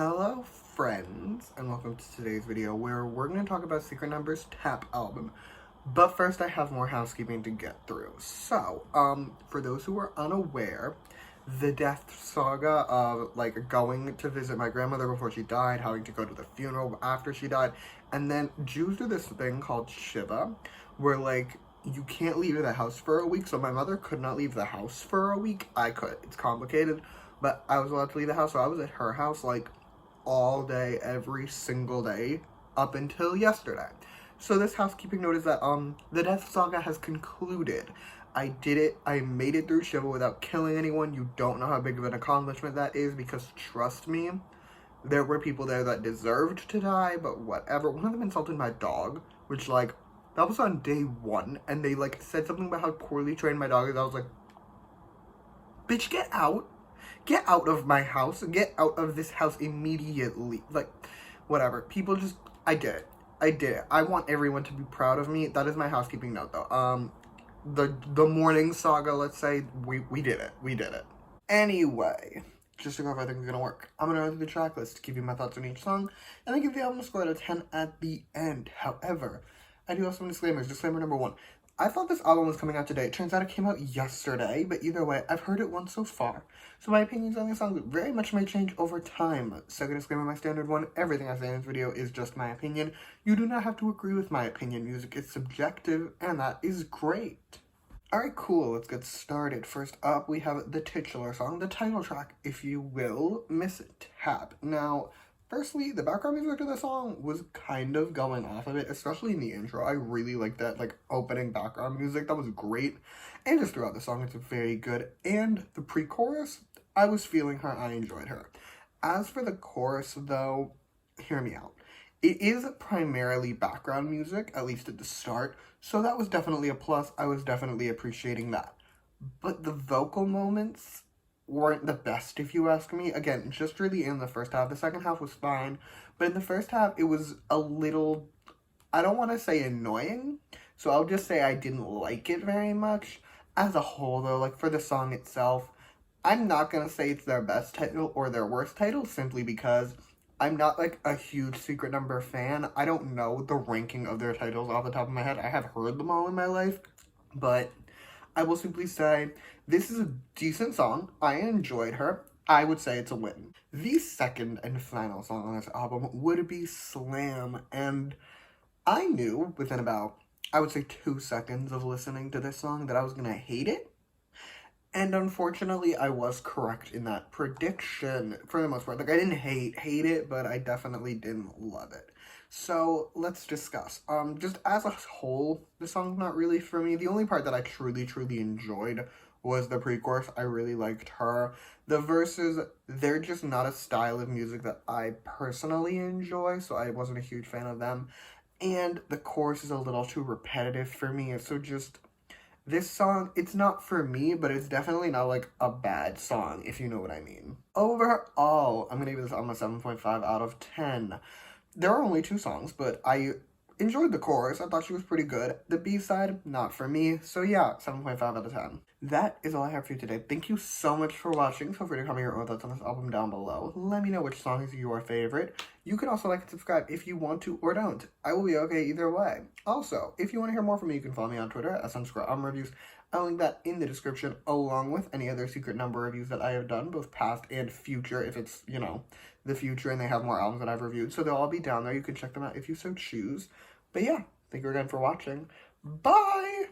Hello friends, and welcome to today's video where we're going to talk about Secret Number's Tap album. But first I have more housekeeping to get through. So, for those who are unaware, the death saga of, going to visit my grandmother before she died, having to go to the funeral after she died, and then Jews do this thing called Shiva, where, you can't leave the house for a week. So my mother could not leave the house for a week. I could. It's complicated, but I was allowed to leave the house, so I was at her house, all day, every single day, up until yesterday. So this housekeeping note is that, the death saga has concluded. I did it. I made it through Shiva without killing anyone. You don't know how big of an accomplishment that is, because trust me, there were people there that deserved to die, but whatever. One of them insulted my dog, which, that was on day one, and they, said something about how poorly trained my dog is. I was like, bitch, get out. Get out of my house. Get out of this house immediately. Whatever. People just, I did it. I did it. I want everyone to be proud of me. That is my housekeeping note, though. The morning saga, let's say, we did it. We did it. Anyway, just to go over everything's gonna work, I'm gonna run through the track list, give you my thoughts on each song, and then give the album a score out of 10 at the end. However, I do have some disclaimers. Disclaimer number 1. I thought this album was coming out today. It turns out it came out yesterday, but either way, I've heard it once so far. So my opinions on these songs very much may change over time. Second disclaimer, my standard one, everything I say in this video is just my opinion. You do not have to agree with my opinion. Music is subjective, and that is great. Alright, cool, let's get started. First up, we have the titular song, the title track, if you will, Miss Tap. Now, firstly, the background music to the song was kind of going off of it, especially in the intro. I really liked that, opening background music. That was great. And just throughout the song, it's very good. And the pre-chorus, I was feeling her. I enjoyed her. As for the chorus, though, hear me out. It is primarily background music, at least at the start, so that was definitely a plus. I was definitely appreciating that. But the vocal moments weren't the best, if you ask me. Again, just really in the first half. The second half was fine, but in the first half, it was a little, I don't want to say annoying, so I'll just say I didn't like it very much. As a whole, though, for the song itself, I'm not going to say it's their best title or their worst title, simply because I'm not, a huge Secret Number fan. I don't know the ranking of their titles off the top of my head. I have heard them all in my life, but I will simply say this is a decent song. I enjoyed her. I would say it's a win. The second and final song on this album would be Slam, and I knew within about, I would say 2 seconds of listening to this song that I was gonna hate it. And unfortunately, I was correct in that prediction for the most part. I didn't hate it, but I definitely didn't love it. So let's discuss. Just as a whole, the song's not really for me. The only part that I truly enjoyed was the pre-chorus. I really liked her. The verses, they're just not a style of music that I personally enjoy, so I wasn't a huge fan of them. And the chorus is a little too repetitive for me, so just, this song, it's not for me, but it's definitely not, a bad song, if you know what I mean. Overall, I'm gonna give this album a 7.5 out of 10. There are only 2 songs, but I enjoyed the chorus. I thought she was pretty good. The B-side, not for me. So yeah, 7.5 out of 10. That is all I have for you today. Thank you so much for watching. Feel free to comment your own thoughts on this album down below. Let me know which song is your favorite. You can also like and subscribe if you want to or don't. I will be okay either way. Also, if you want to hear more from me, you can follow me on Twitter at @_albumreviews. I'll link that in the description, along with any other Secret Number reviews that I have done, both past and future, if it's, the future and they have more albums that I've reviewed. So they'll all be down there. You can check them out if you so choose. But yeah, thank you again for watching. Bye!